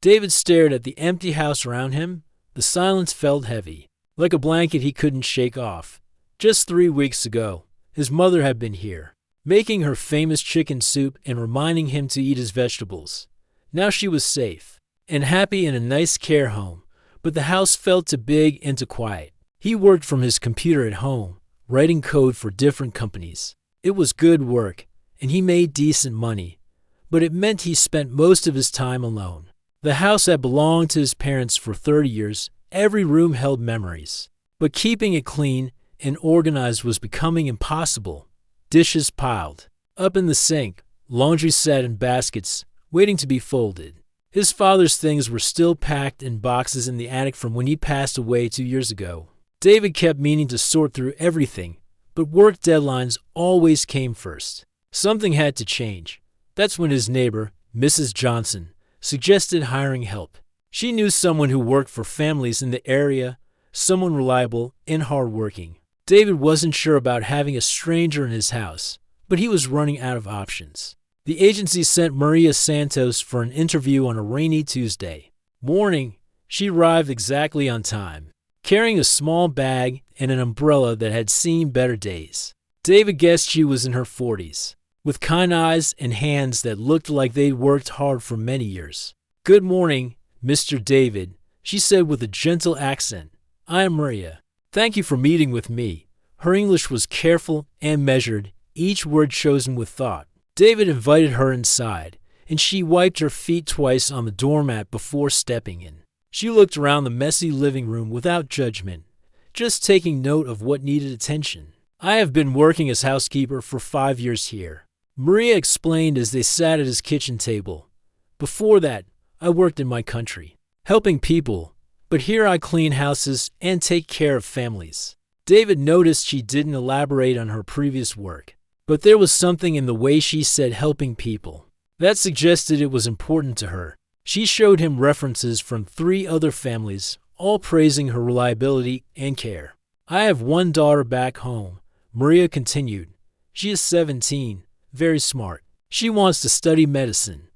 David stared at the empty house around him. The silence felt heavy, like a blanket he couldn't shake off. Just 3 weeks ago, his mother had been here, making her famous chicken soup and reminding him to eat his vegetables. Now she was safe and happy in a nice care home, but the house felt too big and too quiet. He worked from his computer at home, writing code for different companies. It was good work, and he made decent money, but it meant he spent most of his time alone. The house had belonged to his parents for 30 years. Every room held memories, but keeping it clean and organized was becoming impossible. Dishes piled up in the sink, laundry sat in baskets, waiting to be folded. His father's things were still packed in boxes in the attic from when he passed away 2 years ago. David kept meaning to sort through everything, but work deadlines always came first. Something had to change. That's when his neighbor, Mrs. Johnson, suggested hiring help. She knew someone who worked for families in the area, someone reliable and hardworking. David wasn't sure about having a stranger in his house, but he was running out of options. The agency sent Maria Santos for an interview on a rainy Tuesday morning. She arrived exactly on time, carrying a small bag and an umbrella that had seen better days. David guessed she was in her 40s, with kind eyes and hands that looked like they'd worked hard for many years. "Good morning, Mr. David," she said with a gentle accent. "I am Maria. Thank you for meeting with me." Her English was careful and measured, each word chosen with thought. David invited her inside, and she wiped her feet twice on the doormat before stepping in. She looked around the messy living room without judgment, just taking note of what needed attention. "I have been working as housekeeper for 5 years here," Maria explained as they sat at his kitchen table. "Before that, I worked in my country, helping people, but here I clean houses and take care of families." David noticed she didn't elaborate on her previous work, but there was something in the way she said helping people that suggested it was important to her. She showed him references from 3 other families, all praising her reliability and care. "I have one daughter back home," Maria continued. "She is 17, very smart. She wants to study medicine.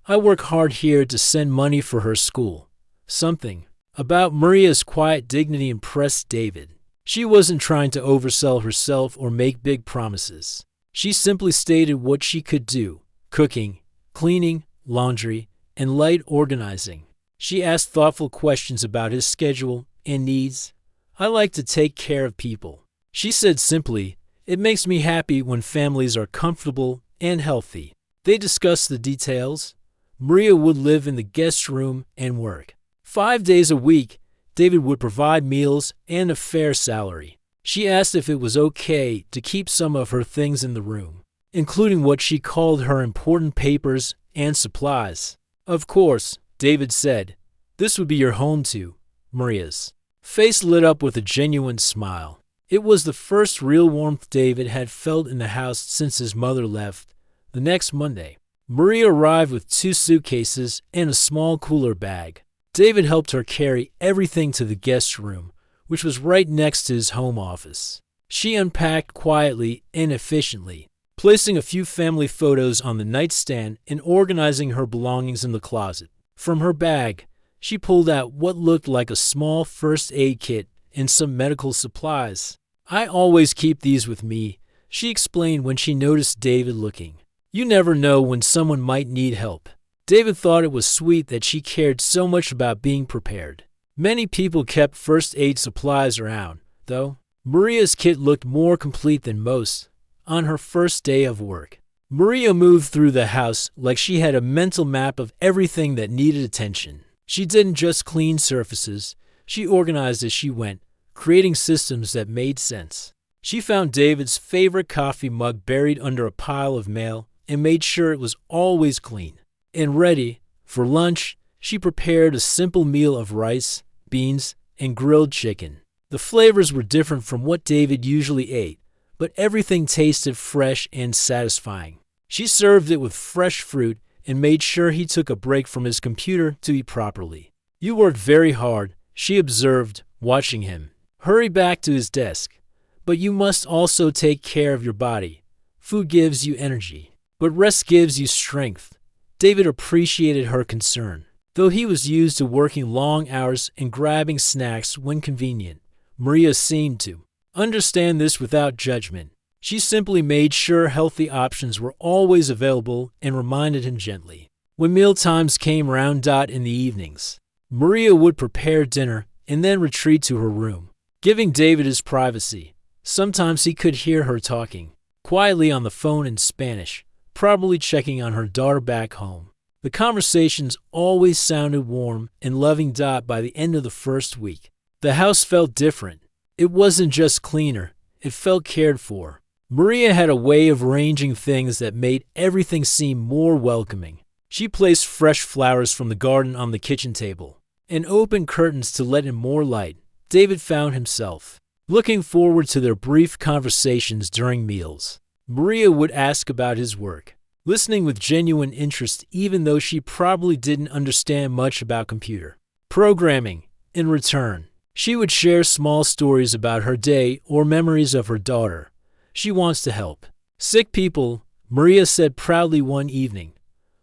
I work hard here to send money for her school." Something about Maria's quiet dignity impressed David. She wasn't trying to oversell herself or make big promises. She simply stated what she could do: cooking, cleaning, laundry, and light organizing. She asked thoughtful questions about his schedule and needs. "I like to take care of people," she said simply. "It makes me happy when families are comfortable and healthy." They discussed the details. Maria would live in the guest room and work 5 days a week. David would provide meals and a fair salary. She asked if it was okay to keep some of her things in the room, including what she called her important papers and supplies. "Of course," David said. "This would be your home too." Maria's face lit up with a genuine smile. It was the first real warmth David had felt in the house since his mother left. The next Monday, Maria arrived with 2 suitcases and a small cooler bag. David helped her carry everything to the guest room, which was right next to his home office. She unpacked quietly and efficiently, placing a few family photos on the nightstand and organizing her belongings in the closet. From her bag, she pulled out what looked like a small first aid kit and some medical supplies. "I always keep these with me," she explained when she noticed David looking. "You never know when someone might need help." David thought it was sweet that she cared so much about being prepared. Many people kept first aid supplies around, though. Maria's kit looked more complete than most. On her first day of work, Maria moved through the house like she had a mental map of everything that needed attention. She didn't just clean surfaces, she organized as she went, creating systems that made sense. She found David's favorite coffee mug buried under a pile of mail and made sure it was always clean and ready. For lunch, she prepared a simple meal of rice, beans, and grilled chicken. The flavors were different from what David usually ate, but everything tasted fresh and satisfying. She served it with fresh fruit and made sure he took a break from his computer to eat properly. "You worked very hard," she observed, watching him hurry back to his desk. "But you must also take care of your body. Food gives you energy, but rest gives you strength." David appreciated her concern. Though he was used to working long hours and grabbing snacks when convenient, Maria seemed to understand this without judgment. She simply made sure healthy options were always available and reminded him gently. When meal times came round in the evenings, Maria would prepare dinner and then retreat to her room, giving David his privacy. Sometimes he could hear her talking quietly on the phone in Spanish, probably checking on her daughter back home. The conversations always sounded warm and loving. By the end of the first week, the house felt different. It wasn't just cleaner, it felt cared for. Maria had a way of arranging things that made everything seem more welcoming. She placed fresh flowers from the garden on the kitchen table and opened curtains to let in more light. David found himself looking forward to their brief conversations during meals. Maria would ask about his work, listening with genuine interest even though she probably didn't understand much about computer programming. In return, she would share small stories about her day or memories of her daughter. She wants to help sick people, Maria said proudly one evening,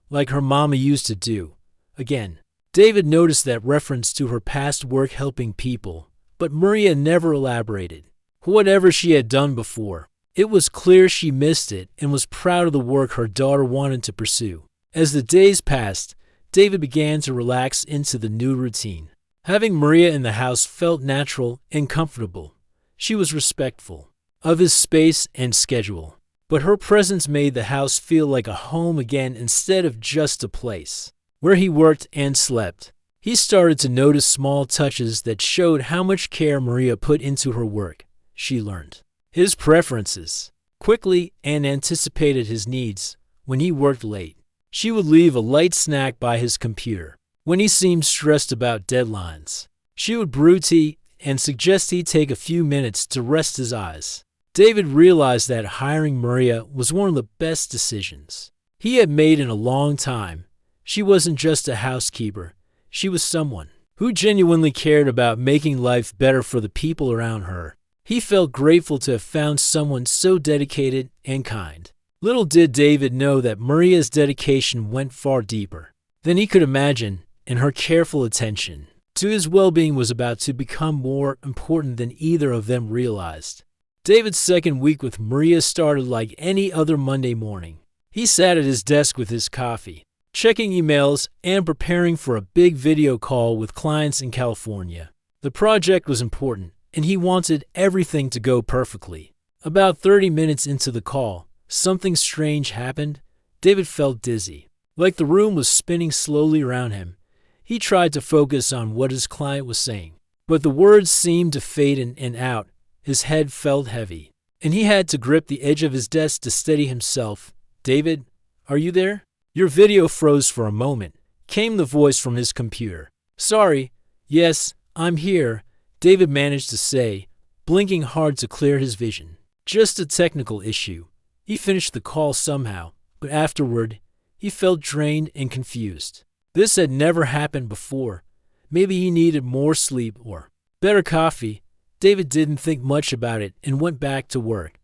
like her mama used to do. Again, David noticed that reference to her past work helping people, but Maria never elaborated. Whatever she had done before, it was clear she missed it and was proud of the work her daughter wanted to pursue. As the days passed, David began to relax into the new routine. Having Maria in the house felt natural and comfortable. She was respectful of his space and schedule, but her presence made the house feel like a home again instead of just a place where he worked and slept. He started to notice small touches that showed how much care Maria put into her work. She learned his preferences quickly and anticipated his needs. When he worked late, she would leave a light snack by his computer. When he seemed stressed about deadlines, she would brew tea and suggest he take a few minutes to rest his eyes. David realized that hiring Maria was one of the best decisions he had made in a long time. She wasn't just a housekeeper. She was someone who genuinely cared about making life better for the people around her. He felt grateful to have found someone so dedicated and kind. Little did David know that Maria's dedication went far deeper than he could imagine, and her careful attention to his well-being was about to become more important than either of them realized. David's second week with Maria started like any other Monday morning. He sat at his desk with his coffee, checking emails and preparing for a big video call with clients in California. The project was important, and he wanted everything to go perfectly. About 30 minutes into the call, something strange happened. David felt dizzy, like the room was spinning slowly around him. He tried to focus on what his client was saying, but the words seemed to fade in and out. His head felt heavy, and he had to grip the edge of his desk to steady himself. "David, are you there?" "Your video froze for a moment," came the voice from his computer. "Sorry. Yes, I'm here," David managed to say, blinking hard to clear his vision. "Just a technical issue." He finished the call somehow, but afterward, he felt drained and confused. This had never happened before. Maybe he needed more sleep or better coffee. David didn't think much about it and went back to work.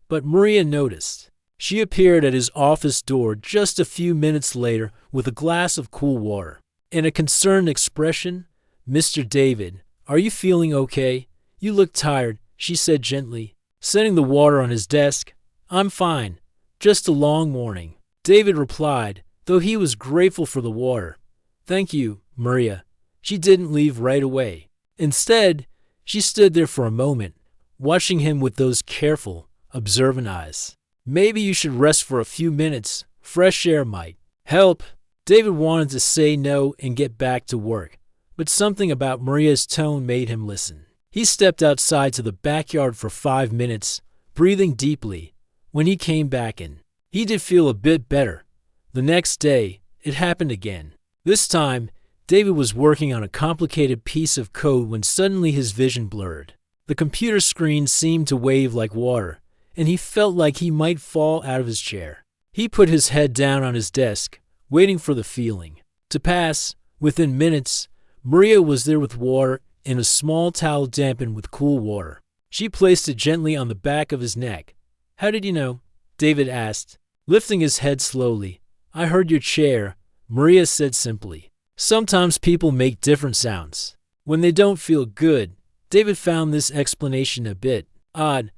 But Maria noticed. She appeared at his office door just a few minutes later with a glass of cool water and a concerned expression. "Mr. David, are you feeling okay? You look tired," she said gently, setting the water on his desk. "I'm fine. Just a long morning," David replied, though he was grateful for the water. "Thank you, Maria." She didn't leave right away. Instead, she stood there for a moment, watching him with those careful, observant eyes. "Maybe you should rest for a few minutes. Fresh air might help." David wanted to say no and get back to work, but something about Maria's tone made him listen. He stepped outside to the backyard for 5 minutes, breathing deeply. When he came back in, he did feel a bit better. The next day, it happened again. This time, David was working on a complicated piece of code when suddenly his vision blurred. The computer screen seemed to wave like water, and he felt like he might fall out of his chair. He put his head down on his desk, waiting for the feeling to pass. Within minutes, Maria was there with water and a small towel dampened with cool water. She placed it gently on the back of his neck. "How did you know?" David asked, lifting his head slowly. "I heard your chair," Maria said simply. Sometimes people make different sounds when they don't feel good. David found this explanation a bit odd,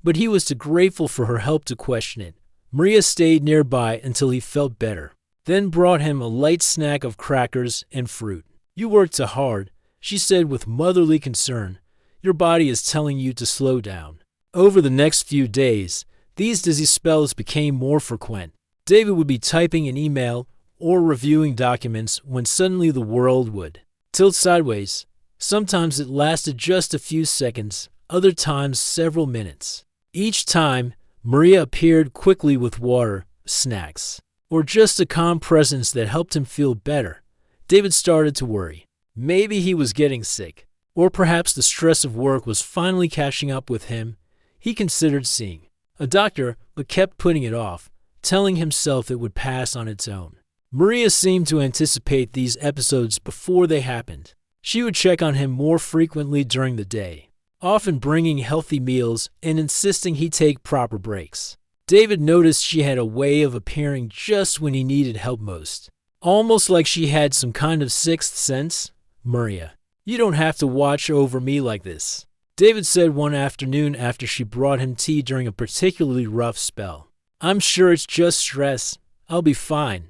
but he was too grateful for her help to question it. Maria stayed nearby until he felt better, then brought him a light snack of crackers and fruit. "You worked too hard," she said with motherly concern. "Your body is telling you to slow down." Over the next few days, these dizzy spells became more frequent. David would be typing an email or reviewing documents when suddenly the world would tilt sideways. Sometimes it lasted just a few seconds, other times several minutes. Each time, Maria appeared quickly with water, snacks, or just a calm presence that helped him feel better. David started to worry. Maybe he was getting sick, or perhaps the stress of work was finally catching up with him. He considered seeing a doctor, but kept putting it off, telling himself it would pass on its own. Maria seemed to anticipate these episodes before they happened. She would check on him more frequently during the day, often bringing healthy meals and insisting he take proper breaks. David noticed she had a way of appearing just when he needed help most, almost like she had some kind of sixth sense. "Maria, you don't have to watch over me like this," David said one afternoon after she brought him tea during a particularly rough spell. "I'm sure it's just stress. I'll be fine.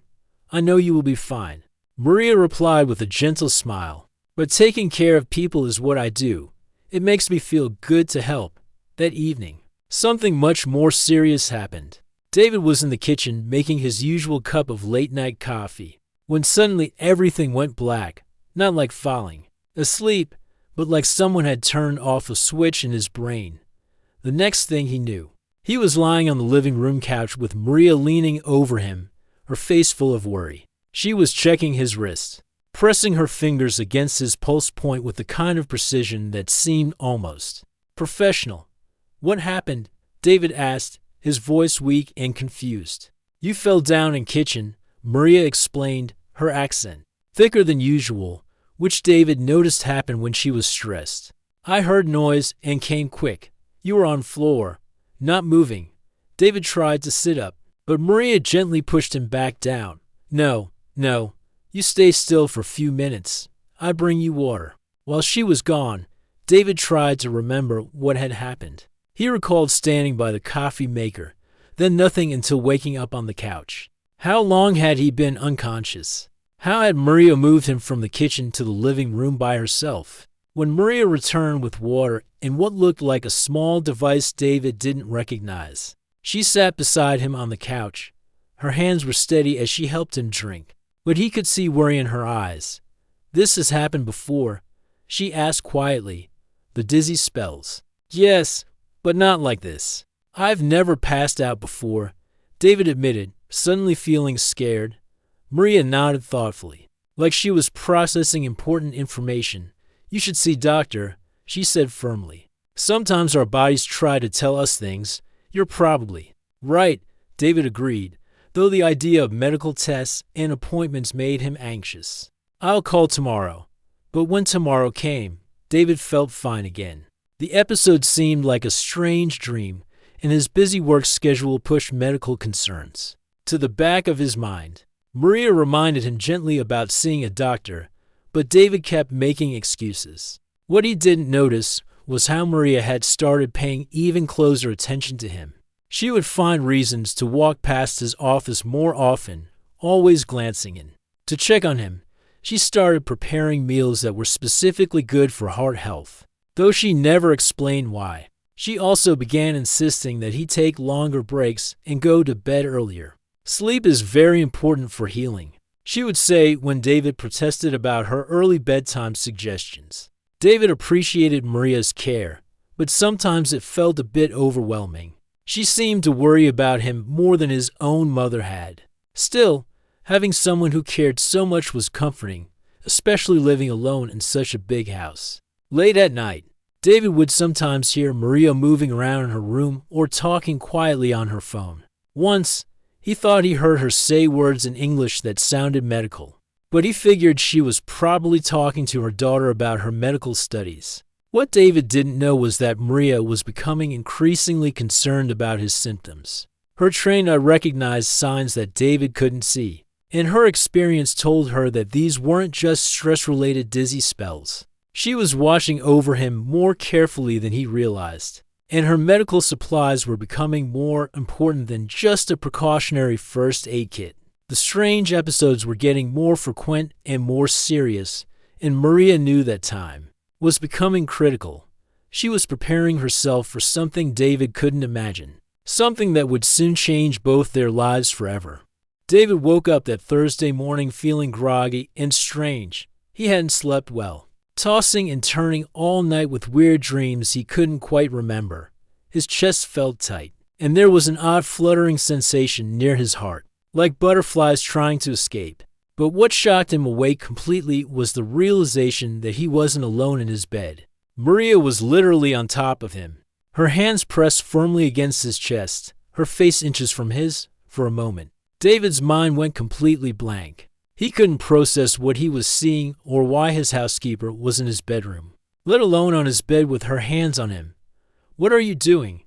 I know you will be fine." Maria replied with a gentle smile. "But taking care of people is what I do. It makes me feel good to help." That evening, something much more serious happened. David was in the kitchen making his usual cup of late-night coffee when suddenly everything went black, not like falling asleep, but like someone had turned off a switch in his brain. The next thing he knew, he was lying on the living room couch with Maria leaning over him, her face full of worry. She was checking his wrist, pressing her fingers against his pulse point with the kind of precision that seemed almost professional. "What happened?" David asked, his voice weak and confused. "You fell down in kitchen," Maria explained, her accent thicker than usual, which David noticed happened when she was stressed. "I heard noise and came quick. You were on floor, not moving." David tried to sit up, but Maria gently pushed him back down. No, you stay still for a few minutes. I bring you water." While she was gone, David tried to remember what had happened. He recalled standing by the coffee maker, then nothing until waking up on the couch. How long had he been unconscious? How had Maria moved him from the kitchen to the living room by herself? When Maria returned with water and what looked like a small device David didn't recognize, she sat beside him on the couch. Her hands were steady as she helped him drink, but he could see worry in her eyes. "This has happened before?" she asked quietly. "The dizzy spells?" "Yes, but not like this. I've never passed out before," David admitted, suddenly feeling scared. Maria nodded thoughtfully, like she was processing important information. "You should see doctor," she said firmly. "Sometimes our bodies try to tell us things." "You're probably right," David agreed, though the idea of medical tests and appointments made him anxious. "I'll call tomorrow." But when tomorrow came, David felt fine again. The episode seemed like a strange dream, and his busy work schedule pushed medical concerns to the back of his mind. Maria reminded him gently about seeing a doctor, but David kept making excuses. What he didn't notice was how Maria had started paying even closer attention to him. She would find reasons to walk past his office more often, always glancing in to check on him. She started preparing meals that were specifically good for heart health, though she never explained why. She also began insisting that he take longer breaks and go to bed earlier. "Sleep is very important for healing," she would say when David protested about her early bedtime suggestions. David appreciated Maria's care, but sometimes it felt a bit overwhelming. She seemed to worry about him more than his own mother had. Still, having someone who cared so much was comforting, especially living alone in such a big house. Late at night, David would sometimes hear Maria moving around in her room or talking quietly on her phone. Once, he thought he heard her say words in English that sounded medical, but he figured she was probably talking to her daughter about her medical studies. What David didn't know was that Maria was becoming increasingly concerned about his symptoms. Her trained eye recognized signs that David couldn't see. and her experience told her that these weren't just stress-related dizzy spells. She was watching over him more carefully than he realized, and her medical supplies were becoming more important than just a precautionary first aid kit. The strange episodes were getting more frequent and more serious, and Maria knew that time was becoming critical. She was preparing herself for something David couldn't imagine, something that would soon change both their lives forever. David woke up that Thursday morning feeling groggy and strange. He hadn't slept well, tossing and turning all night with weird dreams he couldn't quite remember. His chest felt tight, and there was an odd fluttering sensation near his heart, like butterflies trying to escape. But what shocked him awake completely was the realization that he wasn't alone in his bed. Maria was literally on top of him, her hands pressed firmly against his chest, her face inches from his. For a moment, David's mind went completely blank. He couldn't process what he was seeing or why his housekeeper was in his bedroom, let alone on his bed with her hands on him. "What are you doing?"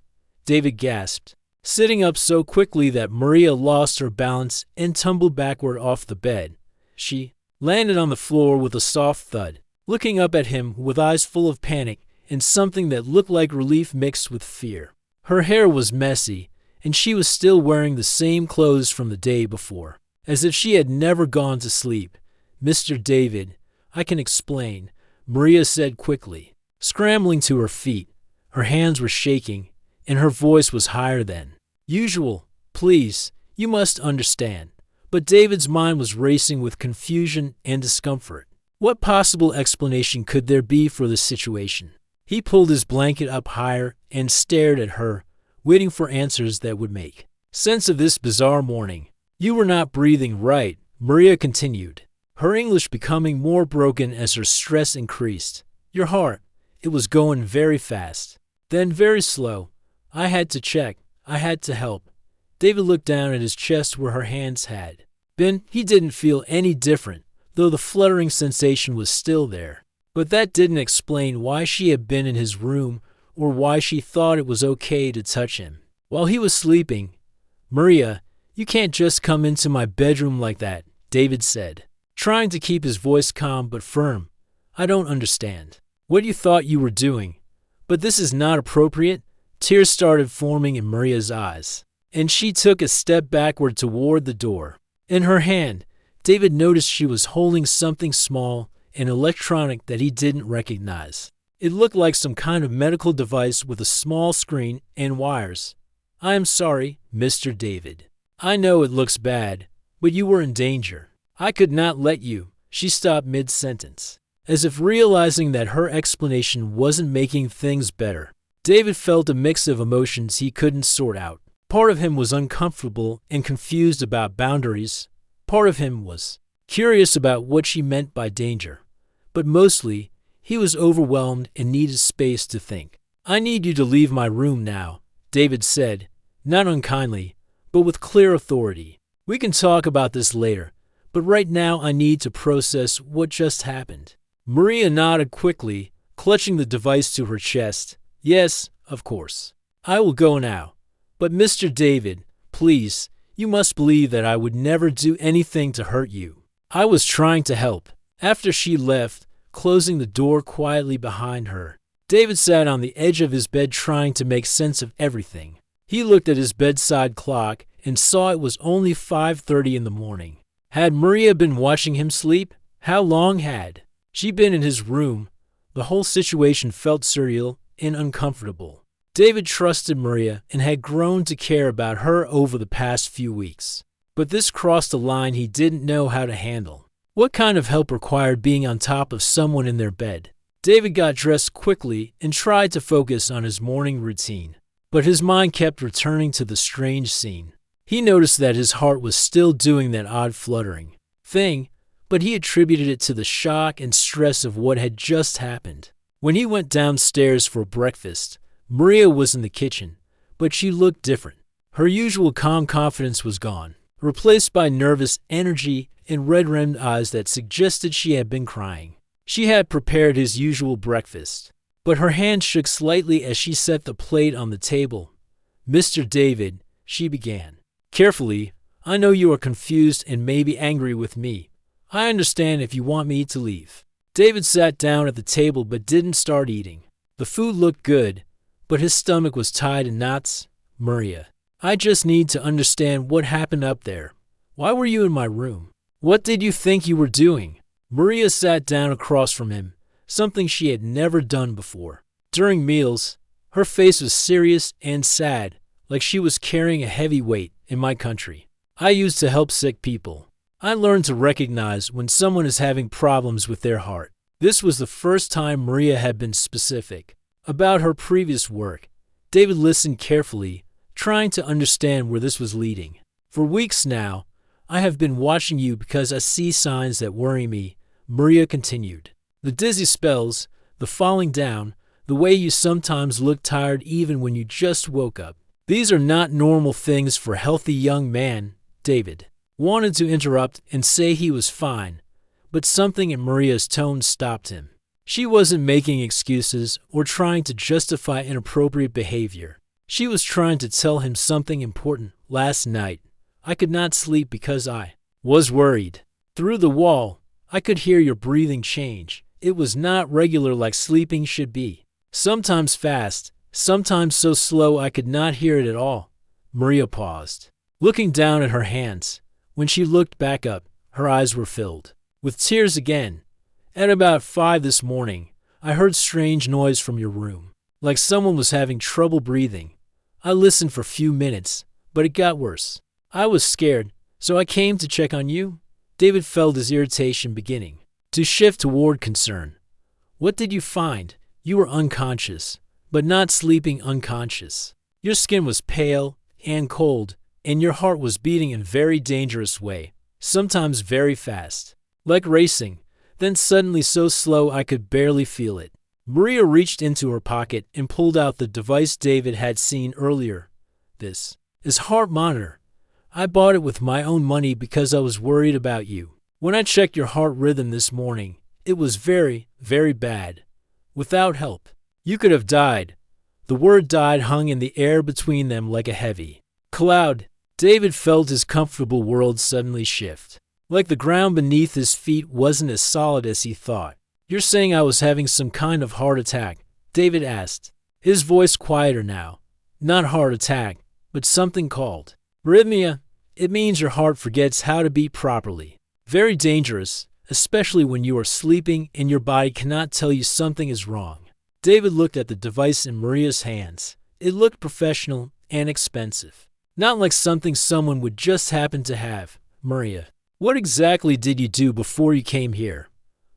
David gasped, sitting up so quickly that Maria lost her balance and tumbled backward off the bed. She landed on the floor with a soft thud, looking up at him with eyes full of panic and something that looked like relief mixed with fear. Her hair was messy, and she was still wearing the same clothes from the day before, as if she had never gone to sleep. "Mr. David, I can explain," Maria said quickly, scrambling to her feet. Her hands were shaking, and her voice was higher than usual. "Please, you must understand." But David's mind was racing with confusion and discomfort. What possible explanation could there be for this situation? He pulled his blanket up higher and stared at her, waiting for answers that would make sense of this bizarre morning. "You were not breathing right," Maria continued, her English becoming more broken as her stress increased. "Your heart, it was going very fast, then very slow. I had to check. I had to help." David looked down at his chest where her hands had been. He didn't feel any different, though the fluttering sensation was still there. But that didn't explain why she had been in his room or why she thought it was okay to touch him while he was sleeping. "Maria, you can't just come into my bedroom like that," David said, trying to keep his voice calm but firm. "I don't understand what you thought you were doing, but this is not appropriate." Tears started forming in Maria's eyes, and she took a step backward toward the door. In her hand, David noticed she was holding something small and electronic that he didn't recognize. It looked like some kind of medical device with a small screen and wires. "I am sorry, Mr. David. I know it looks bad, but you were in danger. I could not let you." She stopped mid-sentence, as if realizing that her explanation wasn't making things better. David felt a mix of emotions he couldn't sort out. Part of him was uncomfortable and confused about boundaries. Part of him was curious about what she meant by danger. But mostly, he was overwhelmed and needed space to think. "I need you to leave my room now," David said, not unkindly, but with clear authority. "We can talk about this later, but right now I need to process what just happened." Maria nodded quickly, clutching the device to her chest. "Yes, of course. I will go now. But Mr. David, please, you must believe that I would never do anything to hurt you." I was trying to help. After she left, closing the door quietly behind her, David sat on the edge of his bed trying to make sense of everything. He looked at his bedside clock and saw it was only 5:30 in the morning. Had Maria been watching him sleep? How long had she been in his room? The whole situation felt surreal and uncomfortable. David trusted Maria and had grown to care about her over the past few weeks. But this crossed a line he didn't know how to handle. What kind of help required being on top of someone in their bed? David got dressed quickly and tried to focus on his morning routine. But his mind kept returning to the strange scene. He noticed that his heart was still doing that odd fluttering thing, but he attributed it to the shock and stress of what had just happened. When he went downstairs for breakfast, Maria was in the kitchen, but she looked different. Her usual calm confidence was gone, replaced by nervous energy and red-rimmed eyes that suggested she had been crying. She had prepared his usual breakfast, but her hand shook slightly as she set the plate on the table. "Mr. David," she began. Carefully, I know you are confused and maybe angry with me. I understand if you want me to leave." David sat down at the table but didn't start eating. The food looked good, but his stomach was tied in knots. "Maria, I just need to understand what happened up there. Why were you in my room? What did you think you were doing?" Maria sat down across from him, something she had never done before. During meals, her face was serious and sad, like she was carrying a heavy weight. "In my country, I used to help sick people. I learned to recognize when someone is having problems with their heart." This was the first time Maria had been specific about her previous work. David listened carefully, trying to understand where this was leading. "For weeks now, I have been watching you because I see signs that worry me," Maria continued. "The dizzy spells, the falling down, the way you sometimes look tired even when you just woke up. These are not normal things for a healthy young man." David wanted to interrupt and say he was fine, but something in Maria's tone stopped him. She wasn't making excuses or trying to justify inappropriate behavior. She was trying to tell him something important. "Last night, I could not sleep because I was worried. Through the wall, I could hear your breathing change. It was not regular like sleeping should be. Sometimes fast, sometimes so slow I could not hear it at all." Maria paused, looking down at her hands. When she looked back up, her eyes were filled with tears again. "At about 5 this morning, I heard strange noise from your room, like someone was having trouble breathing. I listened for a few minutes, but it got worse. I was scared, so I came to check on you." David felt his irritation beginning to shift toward concern. "What did you find?" "You were unconscious, but not sleeping unconscious. Your skin was pale and cold, and your heart was beating in a very dangerous way, sometimes very fast, like racing, then suddenly so slow I could barely feel it." Maria reached into her pocket and pulled out the device David had seen earlier. "This is heart monitor. I bought it with my own money because I was worried about you. When I checked your heart rhythm this morning, it was very, very bad. Without help, you could have died." The word "died" hung in the air between them like a heavy cloud. David felt his comfortable world suddenly shift, like the ground beneath his feet wasn't as solid as he thought. "You're saying I was having some kind of heart attack?" David asked, his voice quieter now. "Not heart attack, but something called arrhythmia. It means your heart forgets how to beat properly. Very dangerous, especially when you are sleeping and your body cannot tell you something is wrong." David looked at the device in Maria's hands. It looked professional and expensive, not like something someone would just happen to have. "Maria, what exactly did you do before you came here?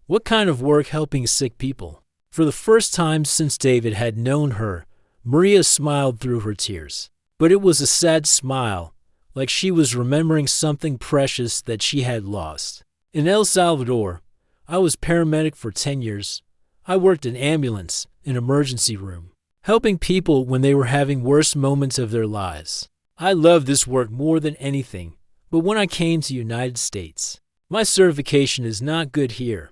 What kind of work helping sick people?" For the first time since David had known her, Maria smiled through her tears. But it was a sad smile, like she was remembering something precious that she had lost. "In El Salvador, I was paramedic for 10 years. I worked in ambulance, in emergency room, helping people when they were having worst moments of their lives. I loved this work more than anything, but when I came to United States, my certification is not good here.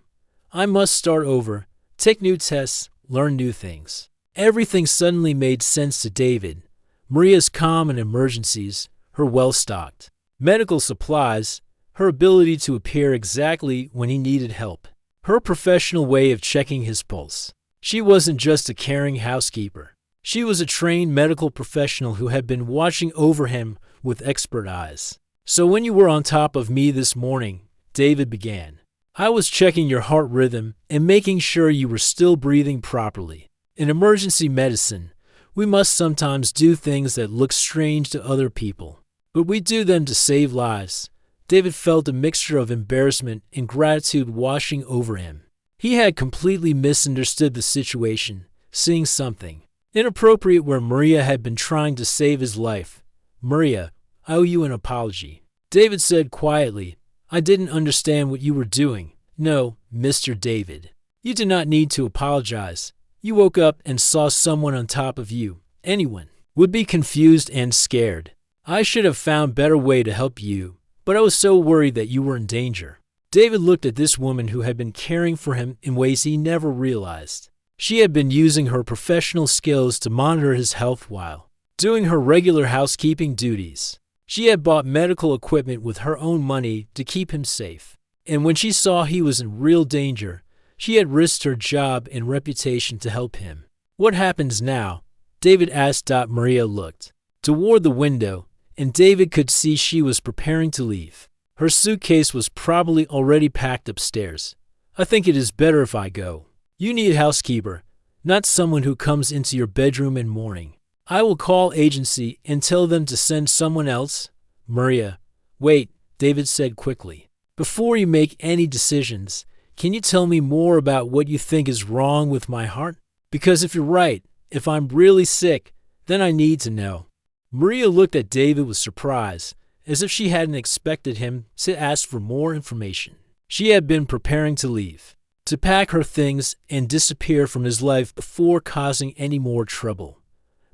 I must start over, take new tests, learn new things." Everything suddenly made sense to David. Maria's calm in emergencies, her well-stocked medical supplies, her ability to appear exactly when he needed help, her professional way of checking his pulse. She wasn't just a caring housekeeper. She was a trained medical professional who had been watching over him with expert eyes. "So when you were on top of me this morning," David began, "I was checking your heart rhythm and making sure you were still breathing properly. In emergency medicine, we must sometimes do things that look strange to other people, but we do them to save lives." David felt a mixture of embarrassment and gratitude washing over him. He had completely misunderstood the situation, seeing something inappropriate where Maria had been trying to save his life. "Maria, I owe you an apology," David said quietly. "I didn't understand what you were doing." "No, Mr. David, you do not need to apologize. You woke up and saw someone on top of you. Anyone would be confused and scared. I should have found a better way to help you, but I was so worried that you were in danger." David looked at this woman who had been caring for him in ways he never realized. She had been using her professional skills to monitor his health while doing her regular housekeeping duties. She had bought medical equipment with her own money to keep him safe. And when she saw he was in real danger, she had risked her job and reputation to help him. "What happens now?" David asked. Maria looked toward the window, and David could see she was preparing to leave. Her suitcase was probably already packed upstairs. "I think it is better if I go. You need a housekeeper, not someone who comes into your bedroom in mourning. I will call agency and tell them to send someone else." "Maria, wait," David said quickly. "Before you make any decisions, can you tell me more about what you think is wrong with my heart? Because if you're right, if I'm really sick, then I need to know." Maria looked at David with surprise, as if she hadn't expected him to ask for more information. She had been preparing to leave, to pack her things and disappear from his life before causing any more trouble.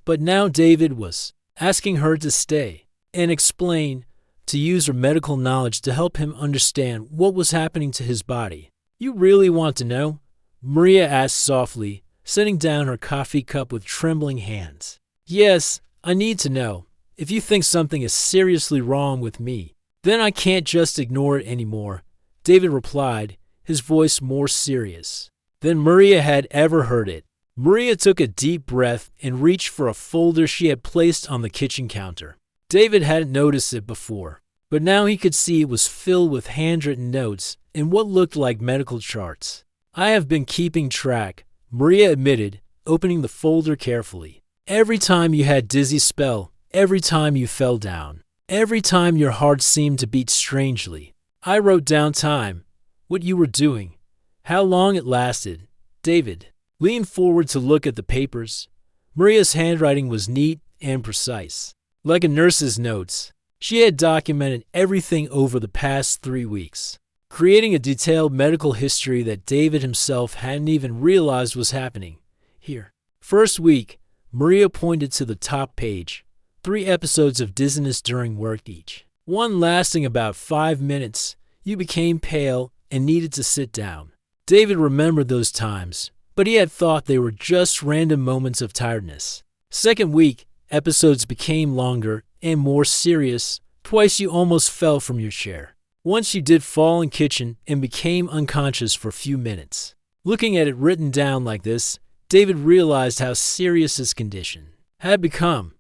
But now David was asking her to stay and explain, to use her medical knowledge to help him understand what was happening to his body. "You really want to know?" Maria asked softly, setting down her coffee cup with trembling hands. "Yes, I need to know. If you think something is seriously wrong with me, then I can't just ignore it anymore," David replied, his voice more serious than Maria had ever heard it. Maria took a deep breath and reached for a folder she had placed on the kitchen counter. David hadn't noticed it before, but now he could see it was filled with handwritten notes and what looked like medical charts. "I have been keeping track," Maria admitted, opening the folder carefully. "Every time you had dizzy spell, every time you fell down, every time your heart seemed to beat strangely. I wrote down time, what you were doing, how long it lasted." David leaned forward to look at the papers. Maria's handwriting was neat and precise, like a nurse's notes. She had documented everything over the past 3 weeks, creating a detailed medical history that David himself hadn't even realized was happening. "Here." First week, Maria pointed to the top page. 3 episodes of dizziness during work each, one lasting about 5 minutes. You became pale and needed to sit down. David remembered those times, but he had thought they were just random moments of tiredness. Second week, episodes became longer and more serious. Twice you almost fell from your chair. Once you did fall in kitchen and became unconscious for a few minutes. Looking at it written down like this, David realized how serious his condition had become,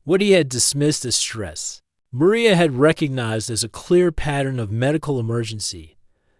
what he had dismissed as stress. Maria had recognized as a clear pattern of medical emergency.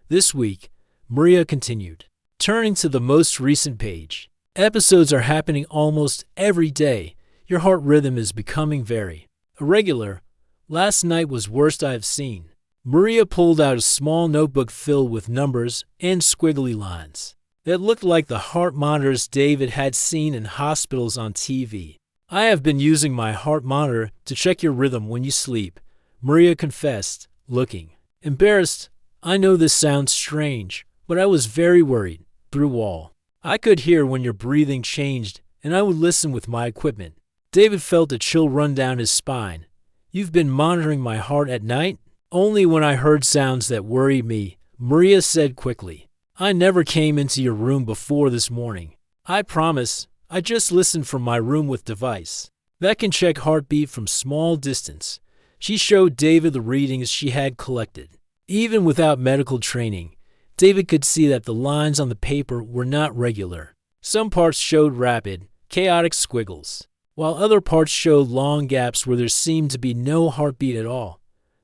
This week, Maria continued, turning to the most recent page. "Episodes are happening almost every day. Your heart rhythm is becoming very irregular. Last night was worst I have seen." Maria pulled out a small notebook filled with numbers and squiggly lines that looked like the heart monitors David had seen in hospitals on TV. "I have been using my heart monitor to check your rhythm when you sleep," Maria confessed, looking embarrassed. "I know this sounds strange, but I was very worried. Through all, I could hear when your breathing changed, and I would listen with my equipment." David felt a chill run down his spine. "You've been monitoring my heart at night?" "Only when I heard sounds that worried me," Maria said quickly. "I never came into your room before this morning. I promise. I just listened from my room with device that can check heartbeat from small distance." She showed David the readings she had collected. Even without medical training, David could see that the lines on the paper were not regular. Some parts showed rapid, chaotic squiggles, while other parts showed long gaps where there seemed to be no heartbeat at all.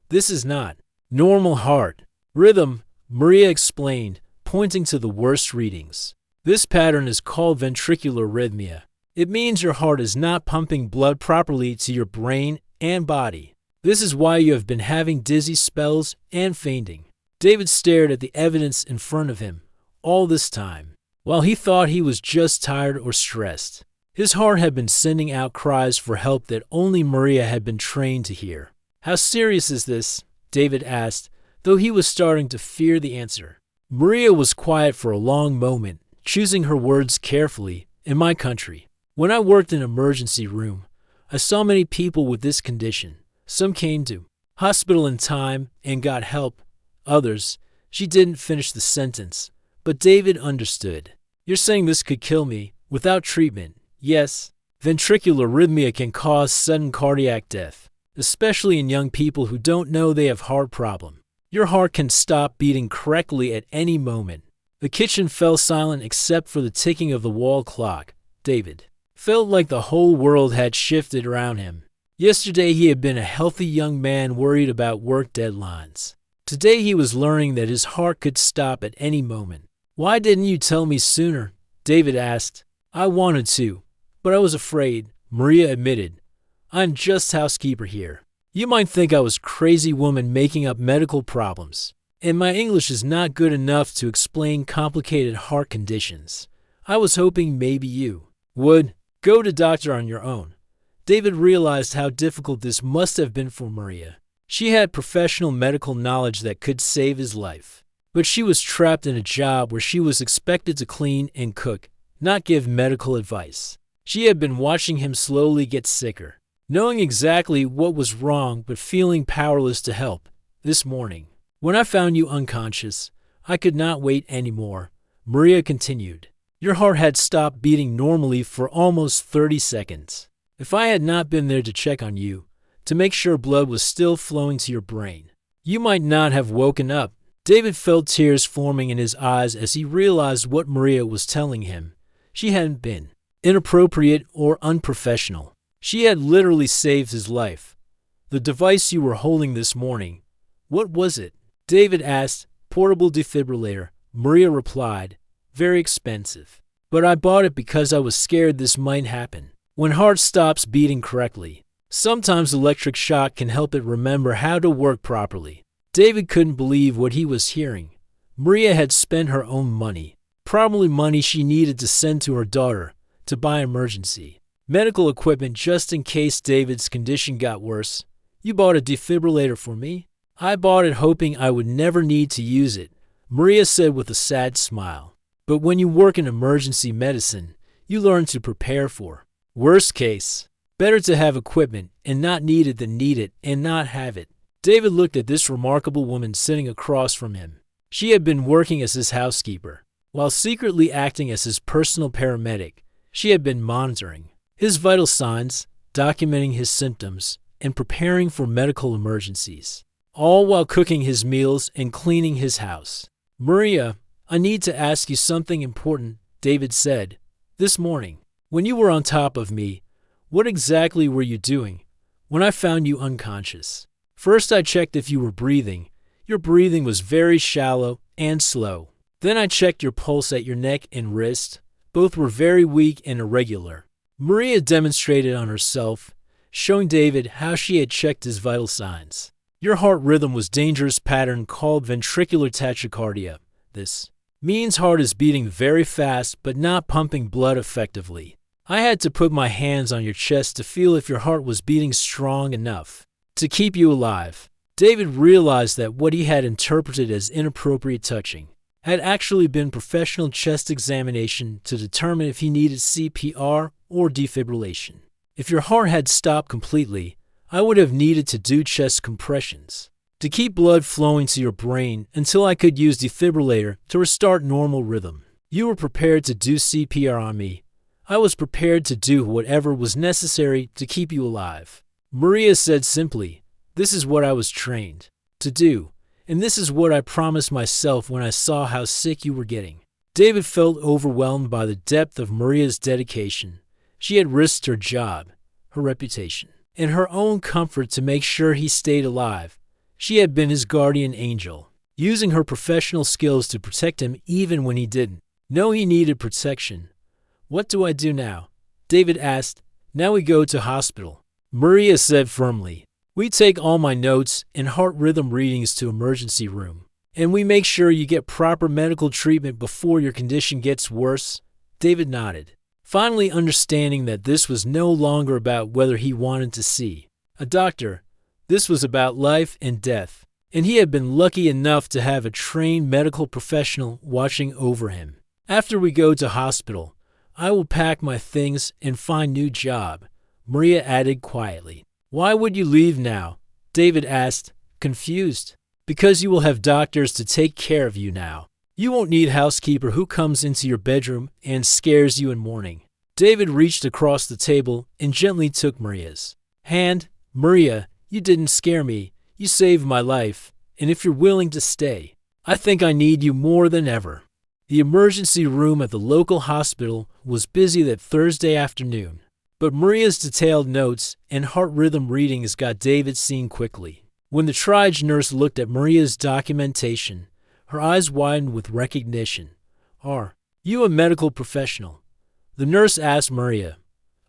"This is not normal heart rhythm," Maria explained, pointing to the worst readings. "This pattern is called ventricular arrhythmia. It means your heart is not pumping blood properly to your brain and body. This is why you have been having dizzy spells and fainting." David stared at the evidence in front of him. All this time, while he thought he was just tired or stressed, his heart had been sending out cries for help that only Maria had been trained to hear. "How serious is this?" David asked, though he was starting to fear the answer. Maria was quiet for a long moment, choosing her words carefully. "In my country, when I worked in an emergency room, I saw many people with this condition. Some came to hospital in time and got help. Others," she didn't finish the sentence, but David understood. "You're saying this could kill me without treatment?" "Yes. Ventricular arrhythmia can cause sudden cardiac death. especially in young people who don't know they have heart problem. Your heart can stop beating correctly at any moment. The kitchen fell silent except for the ticking of the wall clock. David felt like the whole world had shifted around him. Yesterday he had been a healthy young man worried about work deadlines. Today he was learning that his heart could stop at any moment. "Why didn't you tell me sooner?" David asked. "I wanted to, but I was afraid," Maria admitted. "I'm just housekeeper here. You might think I was a crazy woman making up medical problems, and my English is not good enough to explain complicated heart conditions. I was hoping maybe you would go to doctor on your own." David realized how difficult this must have been for Maria. She had professional medical knowledge that could save his life, but she was trapped in a job where she was expected to clean and cook, not give medical advice. She had been watching him slowly get sicker, knowing exactly what was wrong but feeling powerless to help. "This morning, when I found you unconscious, I could not wait anymore," Maria continued. "Your heart had stopped beating normally for almost 30 seconds. If I had not been there to check on you, to make sure blood was still flowing to your brain, you might not have woken up." David felt tears forming in his eyes as he realized what Maria was telling him. She hadn't been inappropriate or unprofessional. She had literally saved his life. "The device you were holding this morning, what was it?" David asked. "Portable defibrillator," Maria replied. "Very expensive. But I bought it because I was scared this might happen. When heart stops beating correctly, sometimes electric shock can help it remember how to work properly." David couldn't believe what he was hearing. Maria had spent her own money, probably money she needed to send to her daughter, to buy emergency medical equipment just in case David's condition got worse. "You bought a defibrillator for me?" "I bought it hoping I would never need to use it," Maria said with a sad smile. "But when you work in emergency medicine, you learn to prepare for worst case. Better to have equipment and not need it than need it and not have it." David looked at this remarkable woman sitting across from him. She had been working as his housekeeper, while secretly acting as his personal paramedic. She had been monitoring his vital signs, documenting his symptoms, and preparing for medical emergencies, all while cooking his meals and cleaning his house. "Maria, I need to ask you something important," David said. "This morning, when you were on top of me, what exactly were you doing when I found you unconscious?" "First I checked if you were breathing. Your breathing was very shallow and slow. Then I checked your pulse at your neck and wrist. Both were very weak and irregular." Maria demonstrated on herself, showing David how she had checked his vital signs. "Your heart rhythm was dangerous pattern called ventricular tachycardia. This means heart is beating very fast but not pumping blood effectively. I had to put my hands on your chest to feel if your heart was beating strong enough to keep you alive." David realized that what he had interpreted as inappropriate touching had actually been professional chest examination to determine if he needed CPR or defibrillation. "If your heart had stopped completely, I would have needed to do chest compressions to keep blood flowing to your brain until I could use defibrillator to restart normal rhythm. You were prepared to do CPR on me. I was prepared to do whatever was necessary to keep you alive." Maria said simply, "This is what I was trained to do, and this is what I promised myself when I saw how sick you were getting." David felt overwhelmed by the depth of Maria's dedication. She had risked her job, her reputation, and her own comfort to make sure he stayed alive. She had been his guardian angel, using her professional skills to protect him even when he didn't know he needed protection. "What do I do now?" David asked. "Now we go to hospital," Maria said firmly. "We take all my notes and heart rhythm readings to emergency room, and we make sure you get proper medical treatment before your condition gets worse." David nodded, finally understanding that this was no longer about whether he wanted to see a doctor. This was about life and death, and he had been lucky enough to have a trained medical professional watching over him. "After we go to hospital, I will pack my things and find new job," Maria added quietly. "Why would you leave now?" David asked, confused. "Because you will have doctors to take care of you now. You won't need housekeeper who comes into your bedroom and scares you in morning." David reached across the table and gently took Maria's hand. "Maria, You didn't scare me. You saved my life. And if you're willing to stay, I think I need you more than ever." The emergency room at the local hospital was busy that Thursday afternoon, but Maria's detailed notes and heart rhythm readings got David seen quickly. When the triage nurse looked at Maria's documentation, her eyes widened with recognition. "Are you a medical professional?" The nurse asked Maria.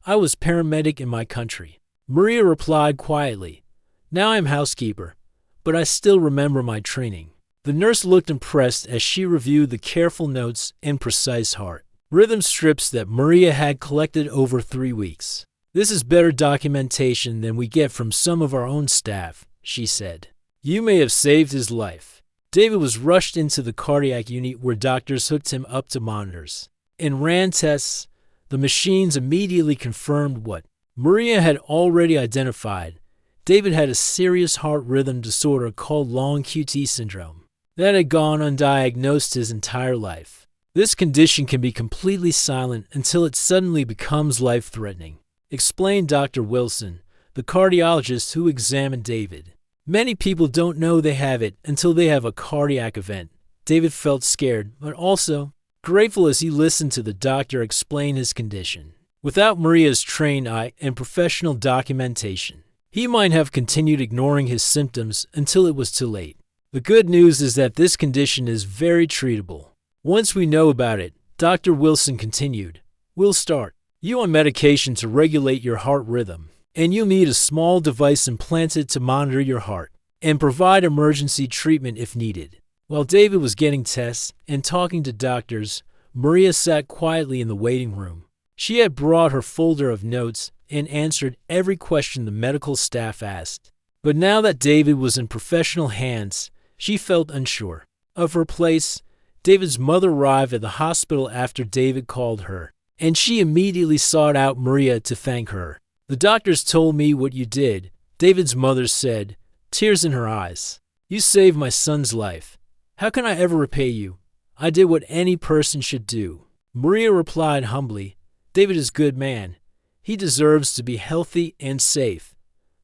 "I was paramedic in my country." Maria replied quietly, "Now I'm housekeeper, but I still remember my training." The nurse looked impressed as she reviewed the careful notes and precise heart rhythm strips that Maria had collected over 3 weeks. "This is better documentation than we get from some of our own staff," she said. "You may have saved his life." David was rushed into the cardiac unit where doctors hooked him up to monitors and ran tests. The machines immediately confirmed what Maria had already identified. David had a serious heart rhythm disorder called long QT syndrome that had gone undiagnosed his entire life. This condition can be completely silent until it suddenly becomes life-threatening, explained Dr. Wilson, the cardiologist who examined David. "Many people don't know they have it until they have a cardiac event." David felt scared, but also grateful as he listened to the doctor explain his condition. Without Maria's trained eye and professional documentation, he might have continued ignoring his symptoms until it was too late. The good news is that this condition is very treatable. Once we know about it, Dr. Wilson continued, we'll start you on medication to regulate your heart rhythm, and you'll need a small device implanted to monitor your heart and provide emergency treatment if needed. While David was getting tests and talking to doctors, Maria sat quietly in the waiting room. She had brought her folder of notes and answered every question the medical staff asked. But now that David was in professional hands, she felt unsure of her place. David's mother arrived at the hospital after David called her, and she immediately sought out Maria to thank her. "The doctors told me what you did," David's mother said, tears in her eyes. "You saved my son's life. How can I ever repay you? I did what any person should do." Maria replied humbly, "David is a good man. He deserves to be healthy and safe."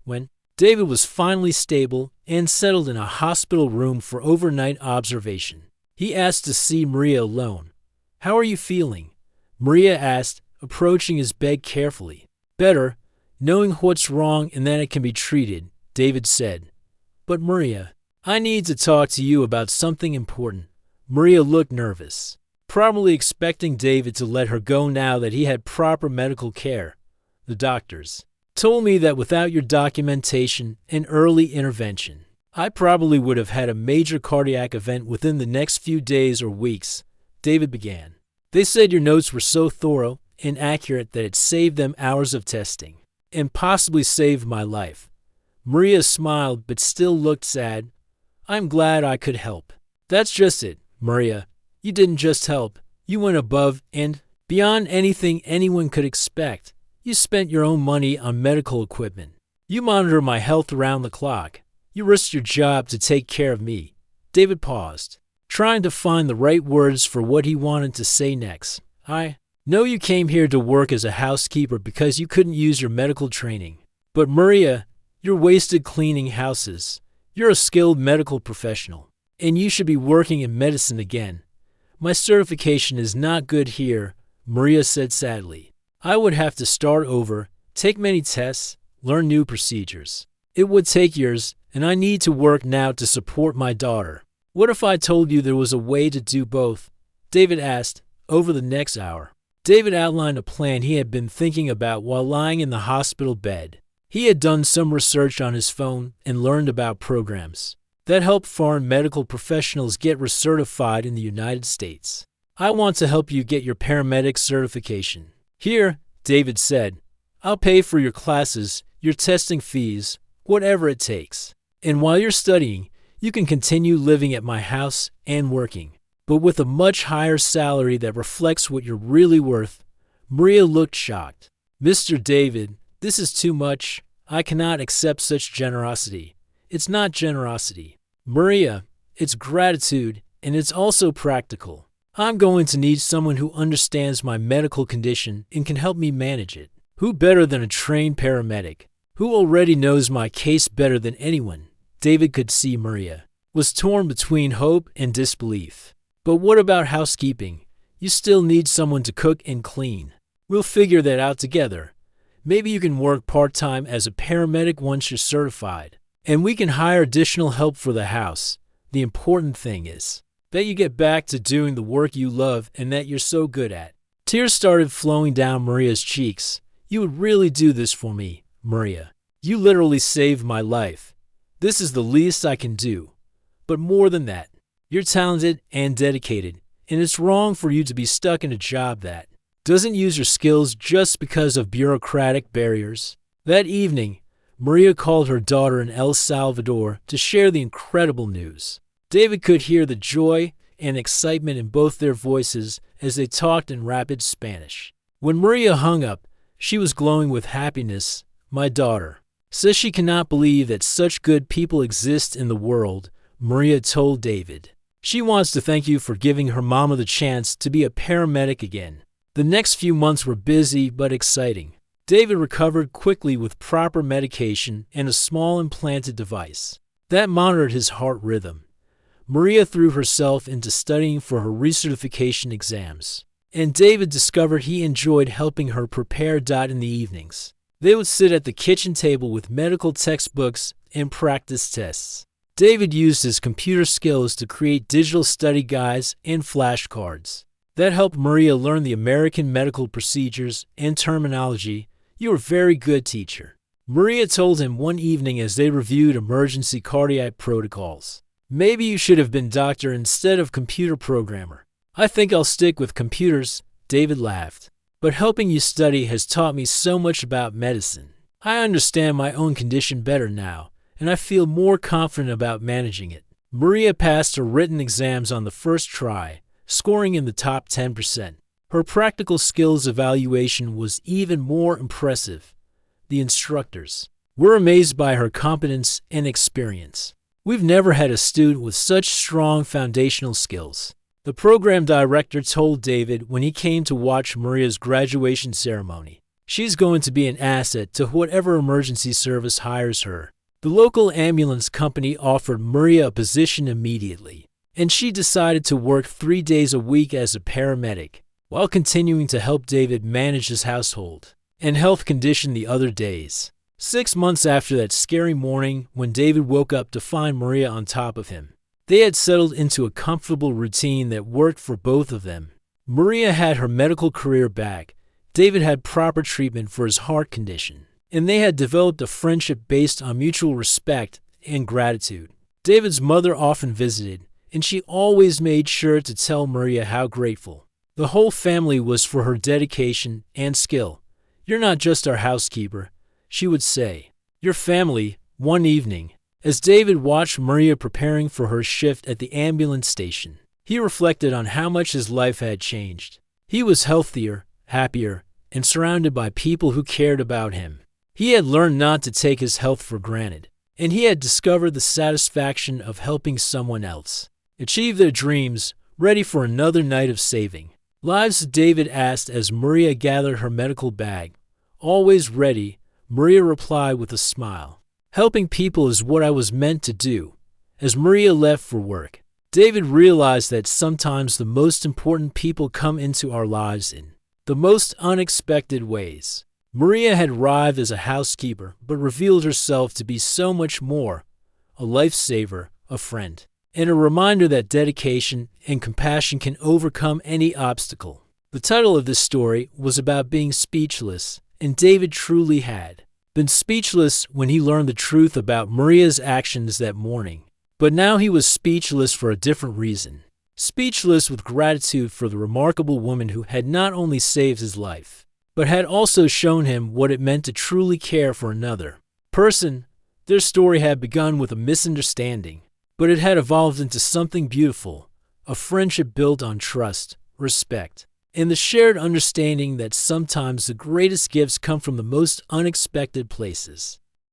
When David was finally stable and settled in a hospital room for overnight observation, he asked to see Maria alone. "How are you feeling?" Maria asked, approaching his bed carefully. "Better, knowing what's wrong and that it can be treated," David said. "But Maria, I need to talk to you about something important." Maria looked nervous, probably expecting David to let her go now that he had proper medical care. "The doctors told me that without your documentation and early intervention, I probably would have had a major cardiac event within the next few days or weeks," David began. "They said your notes were so thorough and accurate that it saved them hours of testing and possibly saved my life." Maria smiled but still looked sad. "I'm glad I could help." "That's just it, Maria. You didn't just help. You went above and beyond anything anyone could expect. You spent your own money on medical equipment. You monitor my health around the clock. You risked your job to take care of me." David paused, trying to find the right words for what he wanted to say next. "I know you came here to work as a housekeeper because you couldn't use your medical training. But Maria, you're wasted cleaning houses. You're a skilled medical professional, and you should be working in medicine again. My certification is not good here," Maria said sadly. "I would have to start over, take many tests, learn new procedures. It would take years, and I need to work now to support my daughter. What if I told you there was a way to do both?" David asked. Over the next hour, David outlined a plan he had been thinking about while lying in the hospital bed. He had done some research on his phone and learned about programs that help foreign medical professionals get recertified in the United States. "I want to help you get your paramedic certification. Here," David said, "I'll pay for your classes, your testing fees, whatever it takes. And while you're studying, you can continue living at my house and working, but with a much higher salary that reflects what you're really worth." Maria looked shocked. "Mr. David, this is too much. I cannot accept such generosity." "It's not generosity, Maria. It's gratitude, and it's also practical. I'm going to need someone who understands my medical condition and can help me manage it. Who better than a trained paramedic? who already knows my case better than anyone. David could see Maria was torn between hope and disbelief. But what about housekeeping? You still need someone to cook and clean. We'll figure that out together. Maybe you can work part-time as a paramedic once you're certified. And we can hire additional help for the house. The important thing is that you get back to doing the work you love and that you're so good at. Tears started flowing down Maria's cheeks. You would really do this for me, Maria. You literally saved my life. This is the least I can do. But more than that, you're talented and dedicated, and it's wrong for you to be stuck in a job that doesn't use your skills just because of bureaucratic barriers. That evening, Maria called her daughter in El Salvador to share the incredible news. David could hear the joy and excitement in both their voices as they talked in rapid Spanish. When Maria hung up, she was glowing with happiness. My daughter says she cannot believe that such good people exist in the world, Maria told David. She wants to thank you for giving her mama the chance to be a paramedic again. The next few months were busy but exciting. David recovered quickly with proper medication and a small implanted device that monitored his heart rhythm. Maria threw herself into studying for her recertification exams, and David discovered he enjoyed helping her prepare in the evenings. They would sit at the kitchen table with medical textbooks and practice tests. David used his computer skills to create digital study guides and flashcards that helped Maria learn the American medical procedures and terminology. You were very good, teacher, Maria told him one evening as they reviewed emergency cardiac protocols. Maybe you should have been doctor instead of computer programmer. I think I'll stick with computers, David laughed. But helping you study has taught me so much about medicine. I understand my own condition better now, and I feel more confident about managing it. Maria passed her written exams on the first try, scoring in the top 10%. Her practical skills evaluation was even more impressive. The instructors were amazed by her competence and experience. We've never had a student with such strong foundational skills, the program director told David when he came to watch Maria's graduation ceremony. She's going to be an asset to whatever emergency service hires her. The local ambulance company offered Maria a position immediately, and she decided to work 3 days a week as a paramedic, while continuing to help David manage his household and health condition the other days. 6 months after that scary morning when David woke up to find Maria on top of him, they had settled into a comfortable routine that worked for both of them. Maria had her medical career back, David had proper treatment for his heart condition, and they had developed a friendship based on mutual respect and gratitude. David's mother often visited, and she always made sure to tell Maria how grateful the whole family was for her dedication and skill. You're not just our housekeeper, she would say. Your family. One evening, as David watched Maria preparing for her shift at the ambulance station, he reflected on how much his life had changed. He was healthier, happier, and surrounded by people who cared about him. He had learned not to take his health for granted, and he had discovered the satisfaction of helping someone else achieve their dreams, ready for another night of saving lives, David asked as Maria gathered her medical bag. Always ready, Maria replied with a smile. Helping people is what I was meant to do. As Maria left for work, David realized that sometimes the most important people come into our lives in the most unexpected ways. Maria had arrived as a housekeeper, but revealed herself to be so much more: a lifesaver, a friend, and a reminder that dedication and compassion can overcome any obstacle. The title of this story was about being speechless, and David truly had been speechless when he learned the truth about Maria's actions that morning. But now he was speechless for a different reason. Speechless with gratitude for the remarkable woman who had not only saved his life, but had also shown him what it meant to truly care for another person. Their story had begun with a misunderstanding, but it had evolved into something beautiful, a friendship built on trust, respect, and the shared understanding that sometimes the greatest gifts come from the most unexpected places.